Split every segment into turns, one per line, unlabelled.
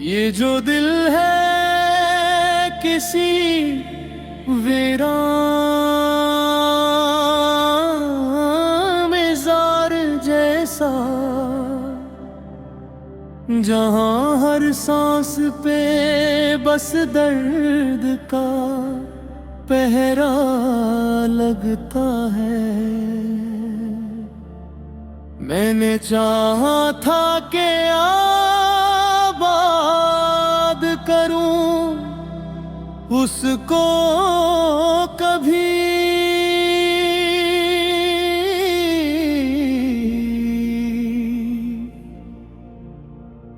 ये जो दिल है किसी वीरान मज़ार जैसा, जहां हर सांस पे बस दर्द का पहरा लगता है। मैंने चाहा था कि आबाद करूं उसको कभी,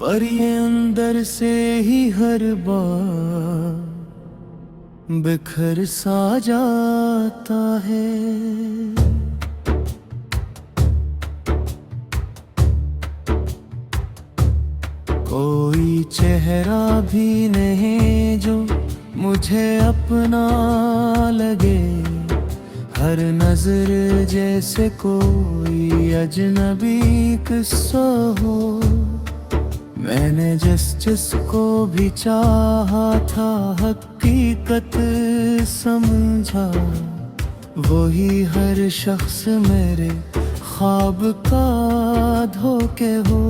पर ये अंदर से ही हर बार बिखर सा जाता है। कोई चेहरा भी नहीं जो मुझे अपना लगे, हर नजर जैसे कोई अजनबी किस्सा हो। मैंने जिसको भी चाहा था हकीकत समझा, वही हर शख्स मेरे ख्वाब का धोखे हो।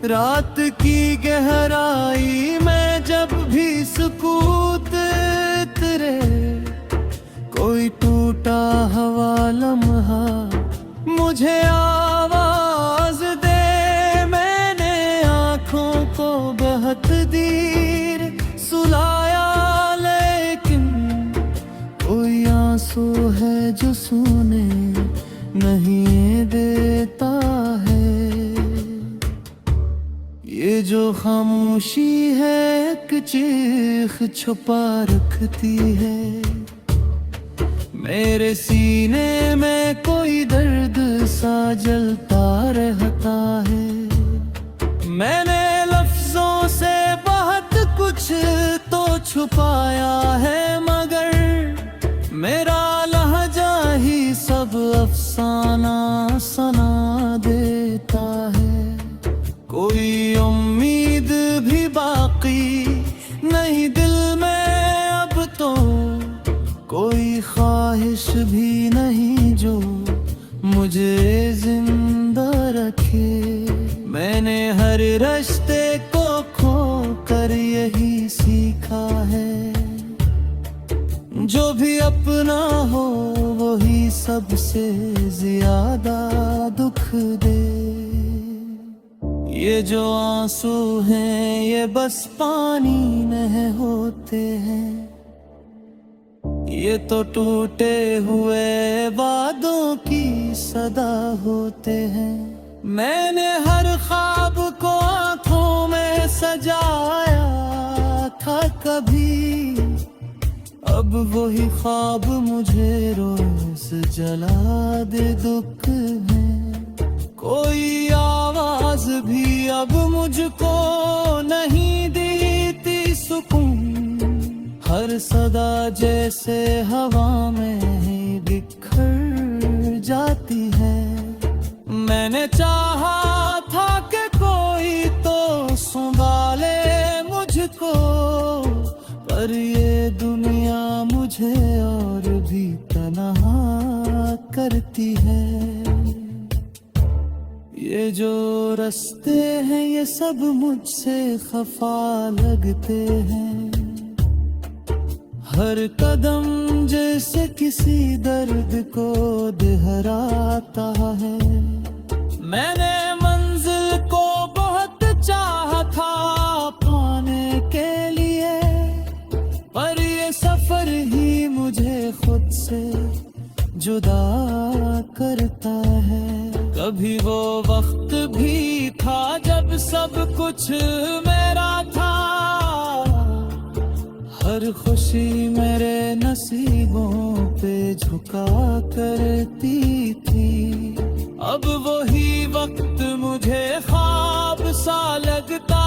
रात की गहराई में जब भी सुकूत तेरे, कोई टूटा हवा लम्हा मुझे आवाज दे। मैंने आँखों को बहुत देर सुलाया, लेकिन कोई आंसू है जो सुने नहीं देता है। ये जो खामोशी है एक चीख छुपा रखती है, मेरे सीने में कोई दर्द सा जलता रहता है। मैंने लफ्जों से बहुत कुछ तो छुपाया है, मगर मेरा लहजा ही सब अफसाना सुना देता है। कोई उम्मीद भी बाकी नहीं दिल में अब तो, कोई ख्वाहिश भी नहीं जो मुझे जिंदा रखे। मैंने हर रिश्ते को खो कर यही सीखा है, जो भी अपना हो वही सबसे ज्यादा दुख दे। ये जो आंसू हैं ये बस पानी नहीं होते हैं, ये तो टूटे हुए वादों की सदा होते हैं। मैंने हर ख्वाब को आंखों में सजाया था कभी, अब वही ख्वाब मुझे रोज जला दे दुख में। कोई आवाज भी अब मुझको नहीं देती सुकून, हर सदा जैसे हवा में ही बिखर जाती है। मैंने चाहा था कि कोई तो संभाले मुझको, पर ये दुनिया मुझे और भी तन्हा करती है। ये जो रास्ते हैं ये सब मुझसे खफा लगते हैं, हर कदम जैसे किसी दर्द को दोहराता है। मैंने मंजिल को बहुत चाहा था पाने के लिए, पर ये सफर ही मुझे खुद से जुदा करता है। कभी वो वक्त भी था जब सब कुछ मेरा था, हर खुशी मेरे नसीबों पे झुका करती थी। अब वही वक्त मुझे ख्वाब सा लगता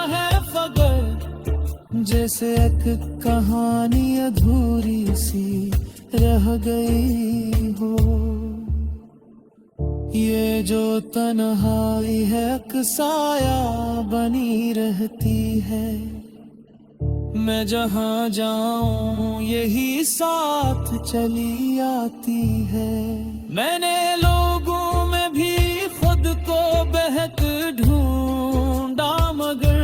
है, मगर जैसे एक कहानी अधूरी सी रह गई हो। ये जो तन्हाई है अक्साया बनी रहती है। मैं जहाँ जाऊं यही साथ चली आती है। मैंने लोगों में भी खुद को बहक ढूंढा, मगर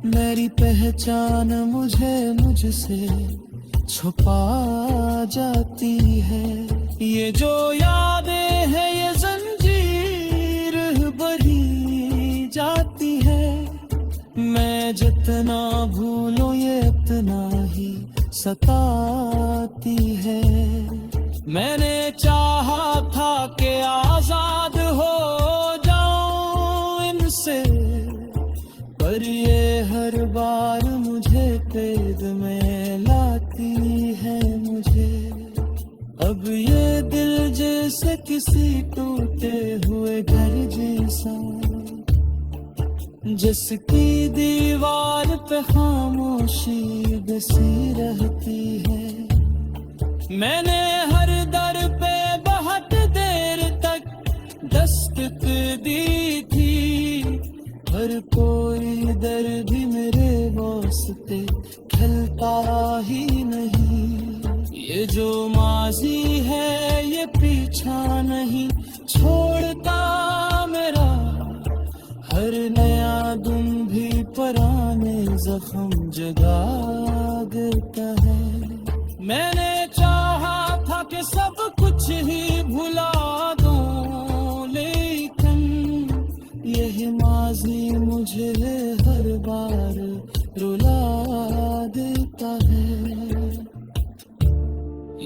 मेरी पहचान मुझे मुझसे छुपा जाती है। ये जो यादें हैं ये जंजीर बनी जाती है। मैं जितना भूलूं ये इतना ही सताती है। मैंने चाहा था कि आजाद हो जाऊं इनसे, पर ये हर बार मुझे कैद में लाती है मुझे। अब ये दिल जैसे किसी टूटे हुए घर जैसा, जिसकी दीवार पे खामोशी बसी रहती है। मैंने हर दर पे बहुत देर तक दस्तक दी थी, पर कोई दर भी मेरे वास्ते खलता ही नहीं। ये जो माजी है ये पीछा नहीं छोड़ता मेरा। हर नया दिन भी पुराने जख्म जगाता है। मैंने चाहा था कि सब कुछ ही भुला दूं, लेकिन यही माजी मुझे हर बार रुला देता है।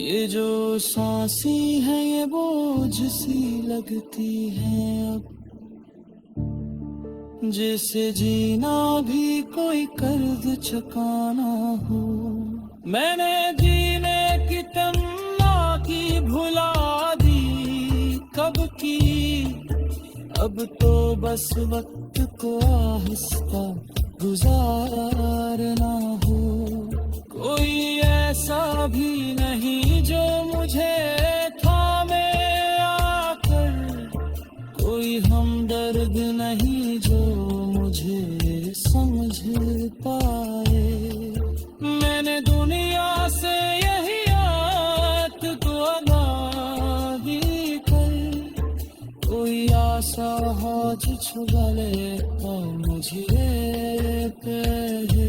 ये जो सांसी है ये बोझ सी लगती है अब, जैसे जीना भी कोई कर्ज चुकाना हो। मैंने जीने की तमन्ना की भुला दी कब की। अब तो बस वक्त को आहिस्ता गुजारना हो। कोई ऐसा भी नहीं जो मुझे थामे आकर, कोई हमदर्द नहीं जो मुझे समझ पाए। मैंने दुनिया से यही आत दुआ दी कर, कोई आशा हाथ छुड़ा ले और मुझे कहे।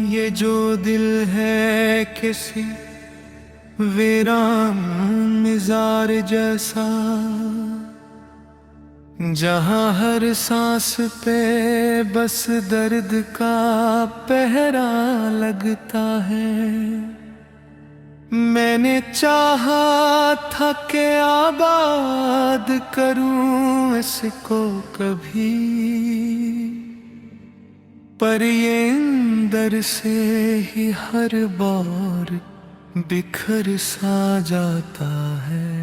ये जो दिल है किसी वीरान मिजार जैसा, जहाँ हर सांस पे बस दर्द का पहरा लगता है। मैंने चाहा था कि आबाद करूं इसको कभी, पर ये अंदर से ही हर बार बिखर सा जाता है।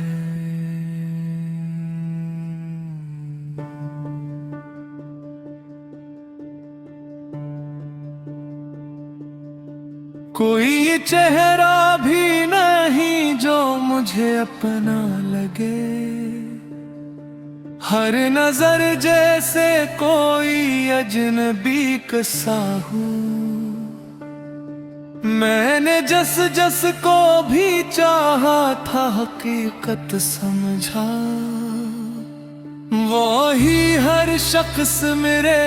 कोई चेहरा भी नहीं जो मुझे अपना लगे। हर नजर जैसे कोई अजनबी कसा हूँ। मैंने जस जस को भी चाहा था हकीकत समझा, वो ही हर शख्स मेरे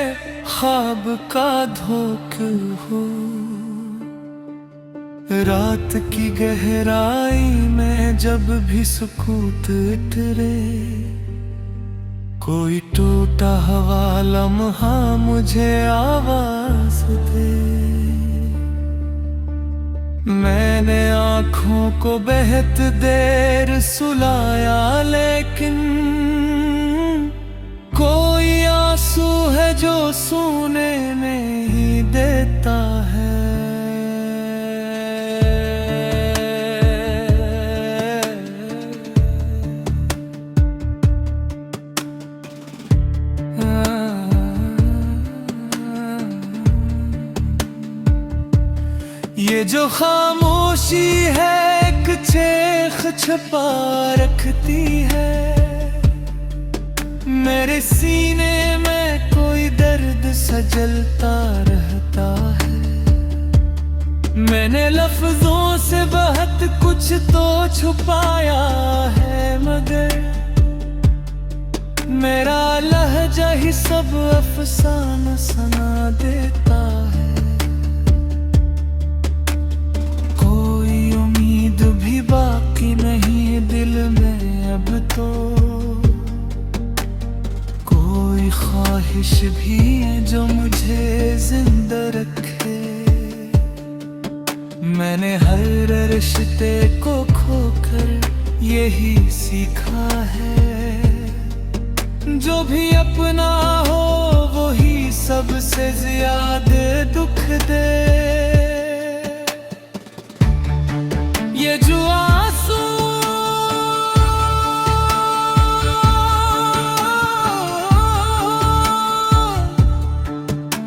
ख्वाब का धोखा हो। रात की गहराई में जब भी सुकूत उतरे, कोई टूटा हवा लम्हा मुझे आवाज दे। मैंने आँखों को बेहद देर सुलाया, लेकिन कोई आंसू है जो सोने नहीं देता है। ये जो खामोशी है एक चेख छुपा रखती है, मेरे सीने में कोई दर्द सजलता रहता है। मैंने लफ्जों से बहुत कुछ तो छुपाया है, मगर मेरा लहजा ही सब अफसाना सुना देता है। भी बाकी नहीं दिल में अब तो, कोई ख्वाहिश भी है जो मुझे जिंदा रखे। मैंने हर रिश्ते को खोकर यही सीखा है, जो भी अपना हो वही सबसे ज्यादा दुख दे। ये जो आंसू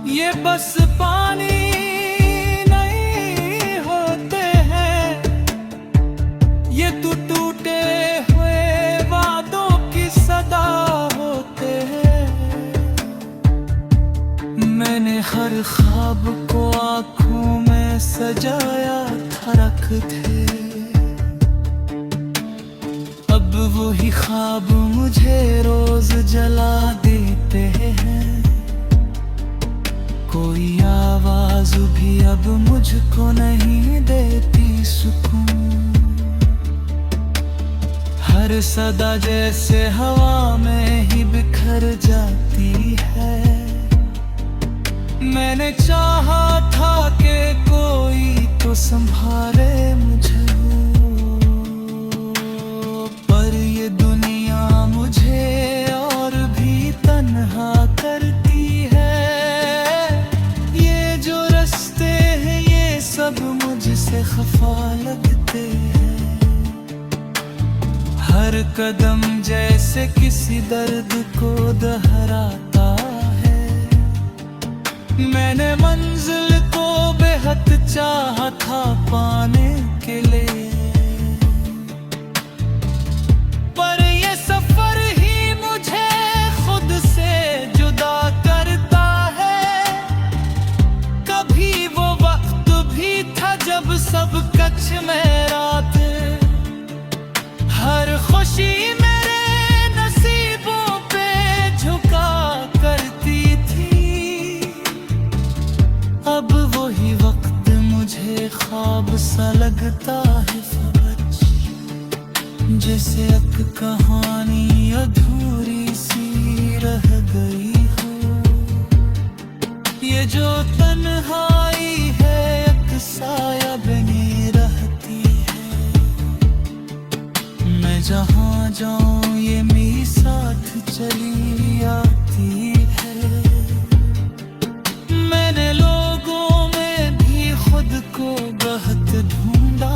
ये बस पानी नहीं होते हैं, ये तो टूटे हुए वादों की सदा होते हैं। मैंने हर ख्वाब को आँखों में सजाया था, रख थे अब वही ख्वाब मुझे रोज जला देते हैं। कोई आवाज भी अब मुझको नहीं देती सुकून, हर सदा जैसे हवा में ही बिखर जाती है। मैंने चाहा था कि कोई तो संभाले मुझे, पर ये दुनिया मुझे और भी तन्हा करती है। ये जो रास्ते हैं ये सब मुझसे खफा लगते हैं, हर कदम जैसे किसी दर्द को दोहराता है। मैंने मंजिल को बेहद चाहा था पाने के लिए, पर ये सफर ही मुझे खुद से जुदा करता है। कभी वो वक्त भी था जब सब कुछ मेरा था, हर खुशी मेरे नसीबों पे झुका करती थी। अब वही वक्त मुझे ख्वाब सा लगता है, जैसे अब कहानी अधूरी सी रह गई हो। ये जो तन्हाई है एक साया बनी रहती है, मैं जहाँ जाऊँ ये मेरे साथ चली आती है। मैंने लोगों में भी खुद को बहुत ढूंढा,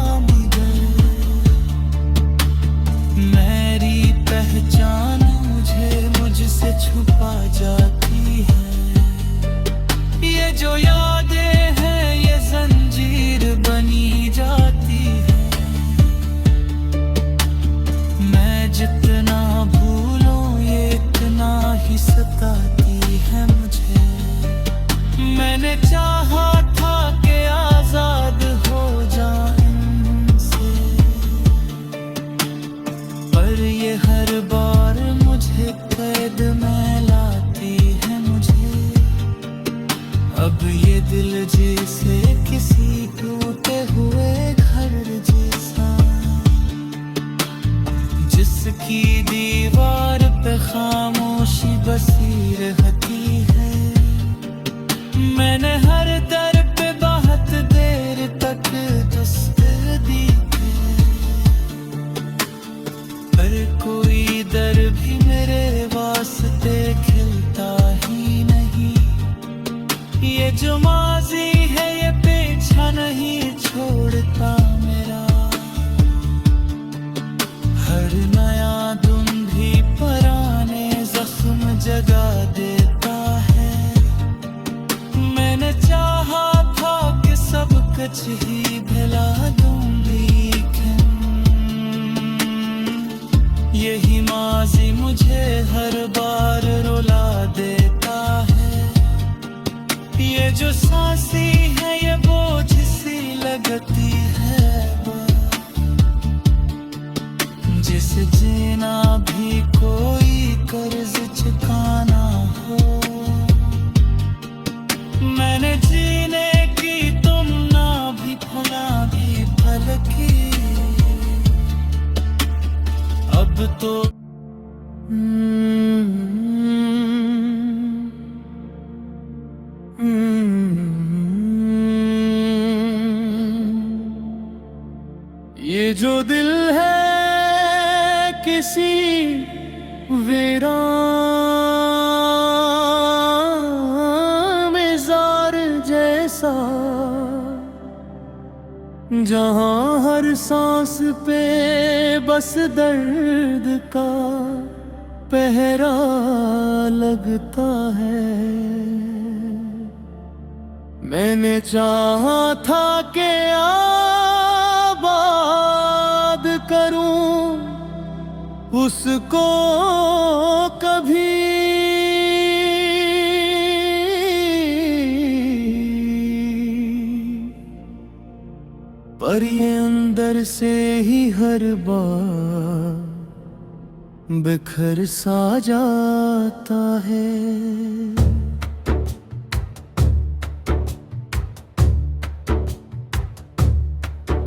मेरी पहचान मुझसे छुपा जाती है। ये जो यादें हैं ये जंजीर बनी जाती है, मैं जितना भूलूं ये इतना ही सताती है मुझे। मैंने चाहा था कि आजाद हो जाऊं इनसे, पर ये हर बार मुझे कैद में लाती है मुझे। अब ये दिल जैसे किसी टूटे हुए घर जैसा, जिसकी दीवार पे खामोशी बसी रहती है। मैंने हर दर पे बहुत देर तक सच ही भुला दूं लेकिन यही माजी मुझे हर बार रुला देता है। ये जो सांसी है ये बोझ सी लगती है, जिसे जीना भी कोई कर्ज चुकाना हो। मैंने जीने की तुम ना भी भुला भी भल की, अब तो ये जो दिल है किसी वीरान मेज़ार जैसा, जहां हर सांस पे बस दर्द का पहरा लगता है। मैंने चाहा था कि आबाद करूं उसको कभी, पर ये अंदर से ही हर बार बिखर सा जाता है।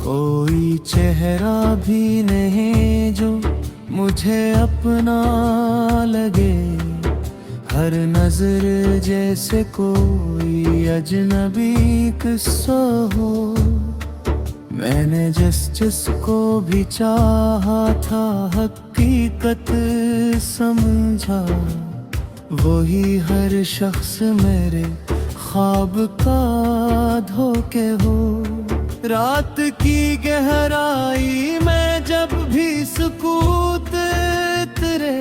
कोई चेहरा भी नहीं जो मुझे अपना लगे, हर नजर जैसे कोई अजनबी किस्सा हो। मैंने जिसको भी चाहा था हकीकत समझा, वही हर शख्स मेरे ख्वाब का धोखे हो। रात की गहराई में जब भी सुकूत तेरे,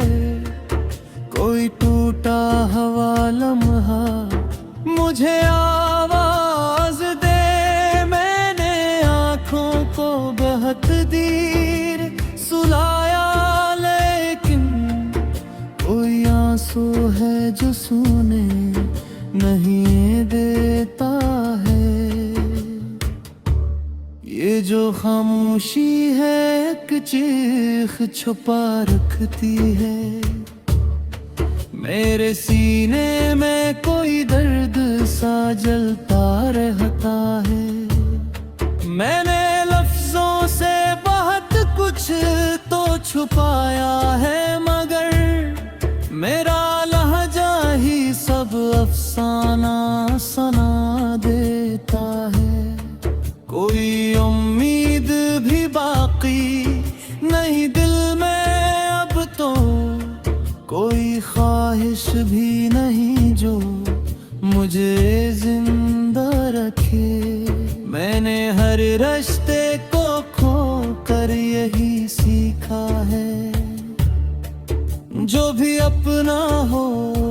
कोई टूटा हवा लम्हा मुझे आवाज दे। मैंने आँखों को बहुत देर सुलाया, लेकिन कोई आंसू है जो सुने नहीं देता है। ये जो खामोशी है एक चीख छुपा रखती है, मेरे सीने में कोई दर्द सा जलता रहता है। मैंने लफ्जों से बहुत कुछ तो छुपाया है, मगर मेरा लहजा ही सब अफसाना सुना देता है। कोई उम्मीद भी बाकी नहीं दिल में अब तो, कोई ख्वाहिश भी नहीं जो मुझे जिंदा रखे। मैंने हर रिश्ते को खो कर यही सीखा है, जो भी अपना हो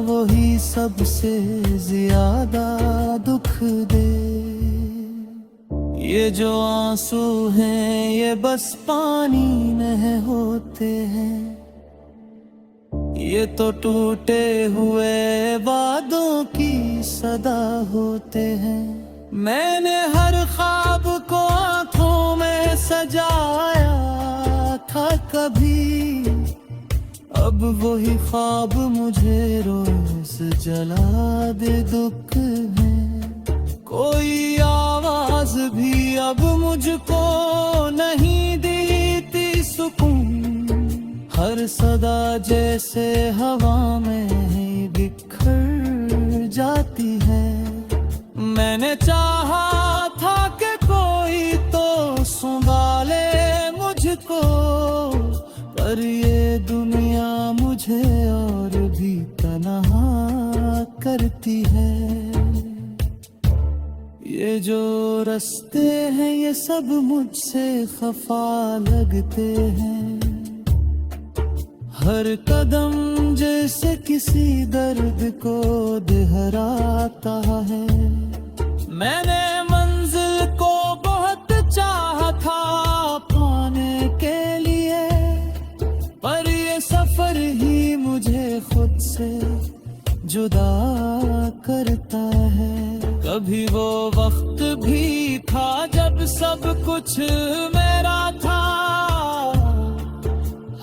वही सबसे ज्यादा दुख दे। ये जो आंसू हैं ये बस पानी नहीं होते हैं, ये तो टूटे हुए वादों की सदा होते हैं। मैंने हर ख्वाब को आंखों में सजाया था कभी, अब वही ख्वाब मुझे रोज जला दे दुख में। कोई आवाज भी अब मुझको नहीं देती सुकून, हर सदा जैसे हवा में ही बिखर जाती है। मैंने चाहा था कि कोई तो संभाले मुझको, पर ये दुनिया मुझे और भी तन्हा करती है। ये जो रास्ते हैं ये सब मुझसे खफा लगते हैं, हर कदम जैसे किसी दर्द को दोहराता है। मैंने मंजिल को चाहा था पाने के लिए, पर ये सफर ही मुझे खुद से जुदा करता है। कभी वो वक्त भी था जब सब कुछ मेरा था,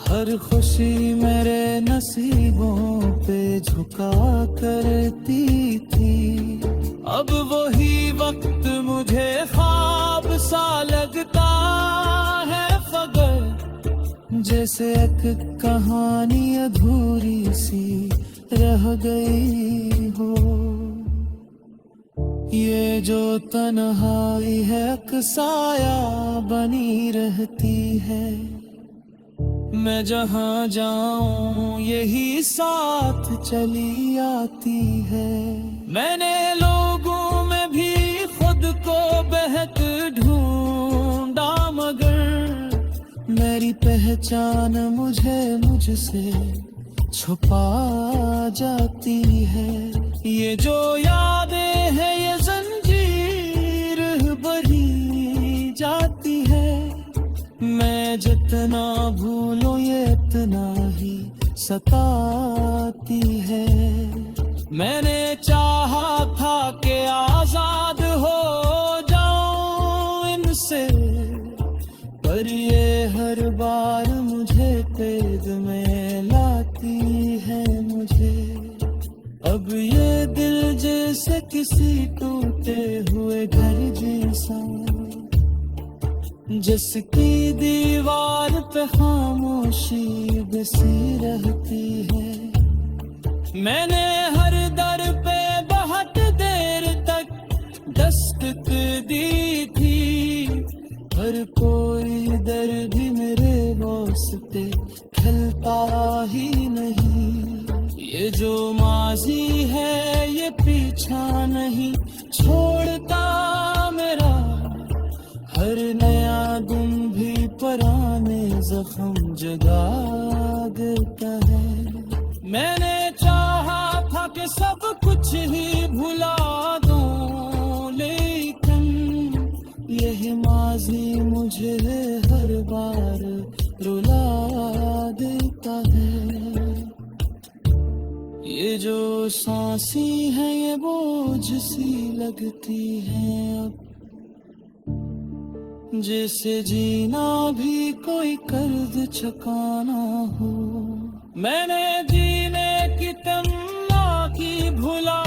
हर खुशी मेरे नसीबों पे झुका करती थी। अब वही वक्त मुझे ख्वाब सा लगता है, मगर जैसे एक कहानी अधूरी सी रह गई हो। ये जो तन्हाई है एक साया बनी रहती है, मैं जहाँ जाऊं यही साथ चली आती है। मैंने लोगों में भी खुद को बहक ढूंढा, मगर मेरी पहचान मुझे मुझसे छुपा जाती है। ये जो यादें हैं ये जंजीर बनी जाती है, मैं जितना भूलूं ये इतना ही सताती है। मैंने चाहा था कि आजाद हो जाऊं इनसे, पर ये हर बार मुझे कैद में लाती है मुझे। अब ये दिल जैसे किसी टूटे हुए घर जैसा, जिसकी दीवार पे खामोशी बसी रहती है। मैंने हर दर पे बहुत देर तक दस्तक दी थी, पर कोई दर भी मेरे वास्ते खिलता ही नहीं। ये जो माजी है ये पीछा नहीं छोड़ता मेरा, हर नया दिन भी पुराने जख्म जगा देता है। मैंने चाहा था कि सब कुछ ही भुला दूं, लेकिन यह माजी मुझे हर बार रुला देता है। ये जो सांसी है ये बोझ सी लगती है अब, जैसे जीना भी कोई कर्ज चुकाना हो। मैंने जीने की तमन्ना की भुला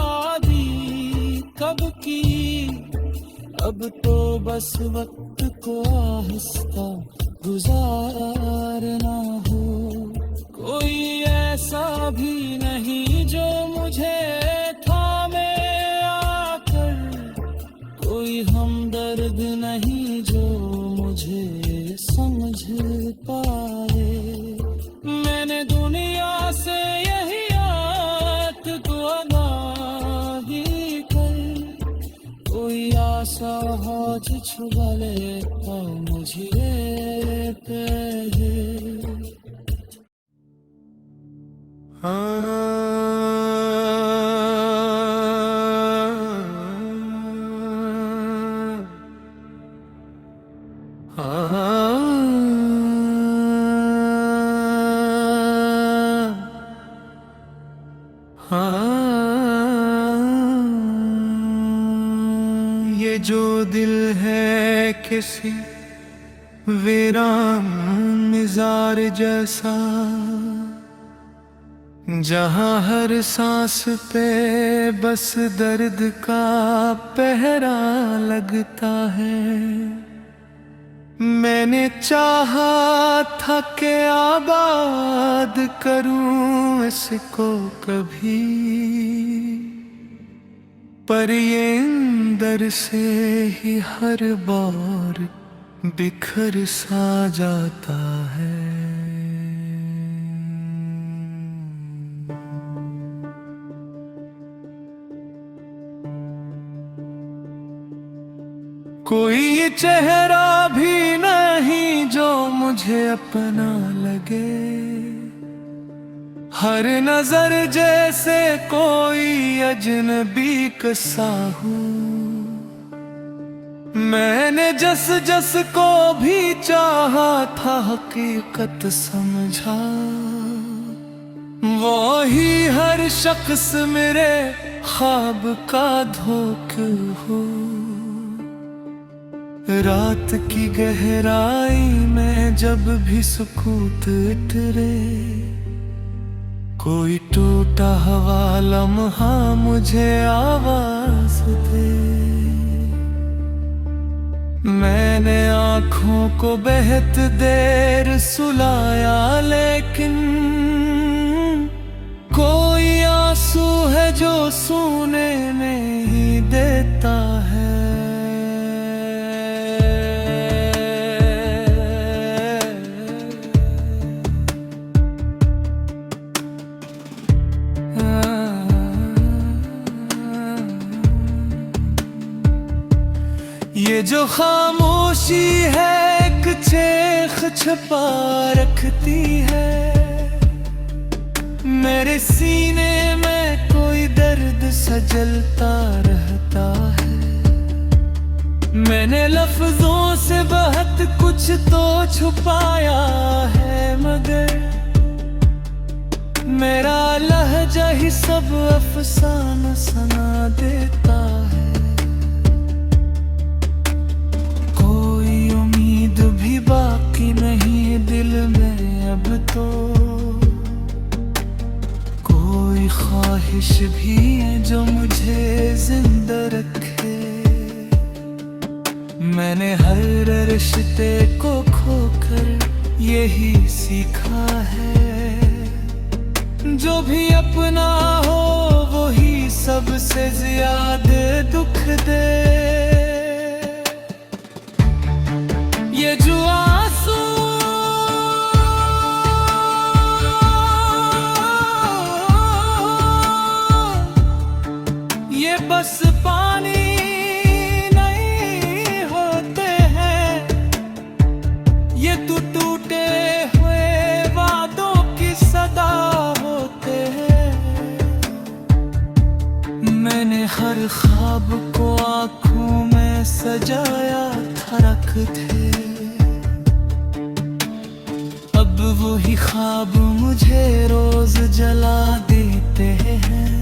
दी कब की, अब तो बस वक्त को आहिस्ता गुजारना हो। कोई ऐसा भी नहीं जो मुझे थामे आकर, कोई हमदर्द नहीं जो मुझे समझ पाए। मैंने दुनिया से यही आत दुआ ही कर, कोई आशा हौज छुपा ले और मुझे पे
ये जो दिल है किसी वीरान मिजार जैसा, जहाँ हर सांस पे बस दर्द का पहरा लगता है। मैंने चाहा था कि आबाद करूं इसको कभी, पर ये अंदर से ही हर बार बिखर सा जाता है। कोई चेहरा भी नहीं जो मुझे अपना लगे, हर नजर जैसे कोई अजनबी सा हूँ। मैंने जस जस को भी चाहा था हकीकत समझा, वो ही हर शख्स मेरे ख्वाब का धोखा हो। रात की गहराई में जब भी सुकूत उतरे, कोई टूटा हवा लम्हा मुझे आवाज दे। मैंने आँखों को बेहद देर सुलाया, लेकिन कोई आंसू है जो सूने नहीं देता है। ये जो खामोशी है एक चेख छुपा रखती है, मेरे सीने में कोई दर्द सजलता रहता है। मैंने लफ्जों से बहुत कुछ तो छुपाया है, मगर मेरा लहजा ही सब अफसाना सुना देता है। कोई उम्मीद भी बाकी नहीं दिल में अब तो, कोई ख्वाहिश भी है जो मुझे जिंदा रखे। मैंने हर रिश्ते को खोकर यही सीखा है, जो भी अपना हो वो ही सबसे ज्यादा दुख दे। ये जो आंसू ये बस पानी नहीं होते हैं, ये तो टूटे हुए वादों की सदा होते हैं। मैंने हर ख्वाब को आँखों में सजाया था रख थे, अब वही ख्वाब मुझे रोज जला देते हैं।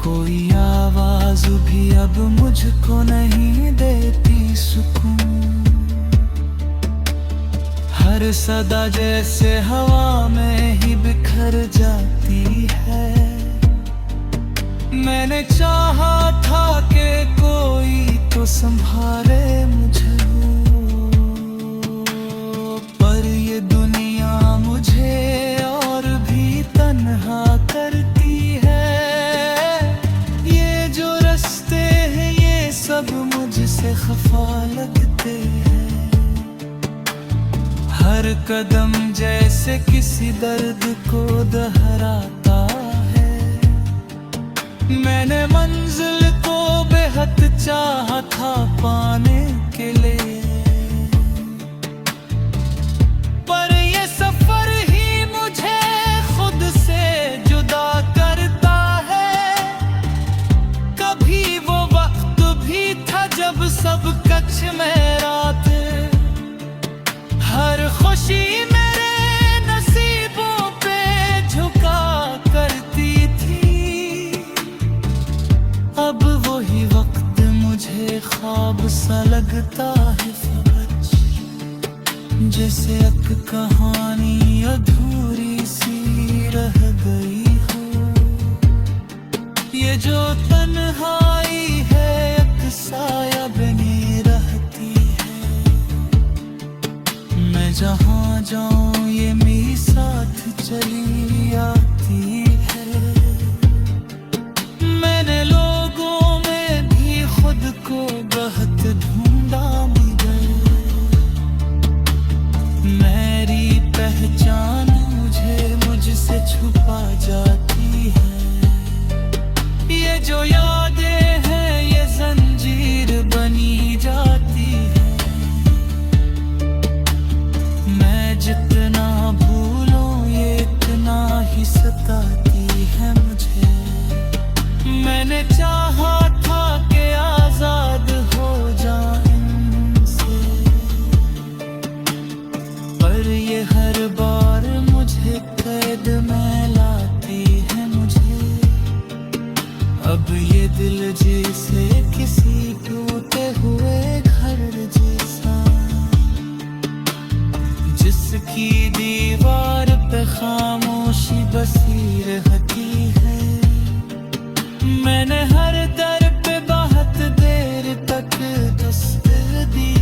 कोई आवाज भी अब मुझको नहीं देती सुकून, हर सदा जैसे हवा में ही बिखर जाती है। मैंने चाहा था कि कोई तो संभाले मुझे, पर ये दुनिया मुझे और भी तन्हा करती है। ये जो रास्ते हैं ये सब मुझसे खफा लगते हैं, हर कदम जैसे किसी दर्द को दोहराता है। मैंने मंजिल को बेहद चाहा था पाने के लिए, पर ये सफर ही मुझे खुद से जुदा करता है। कभी वो वक्त भी था जब सब कच्छ में रात, हर खुशी मेरे नसीबों पे झुका करती थी। अब वही वक्त मुझे ख्वाब सा लगता है फकत, जैसे अब कहानी अधूरी सी रह गई हो। ये जो तन्हाई है एक साया बनी रहती है, मैं जहाँ जाऊँ ये मेरे साथ चली आती है। मैंने लोगों में भी खुद को बहुत ढूंढा मगर मेरी पहचान मुझसे छुपा जाती है। ये जो यादें हैं ये जंजीर बनी जाती है, मैं जितना भूलूं ये इतना ही सताती है मुझे। मैंने चाहा था कि आजाद हो
दिल जैसे किसी टूटे हुए घर जैसा, जिसकी दीवार पे खामोशी बसी रहती है। मैंने हर दर पे बहुत देर तक दस्तक दी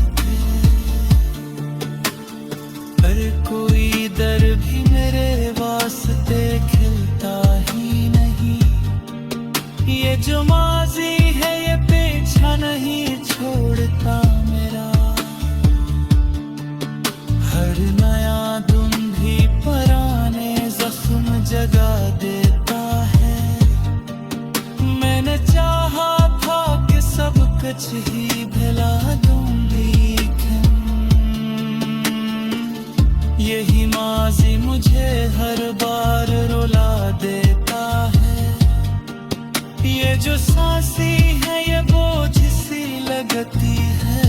पर कोई दर भी मेरे वास्ते खिलता ही नहीं। ये जो माजी है ये पीछा नहीं छोड़ता मेरा, हर नया दिन भी पुराने जख्म जगा देता है। मैंने चाहा था कि सब कुछ ही भुला दूं, लेकिन यही माजी मुझे हर बार रुला देता है। ये जो सांसी है ये बोझ सी लगती है,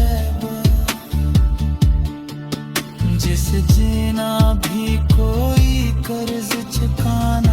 जिसे जीना भी कोई कर्ज चुकाना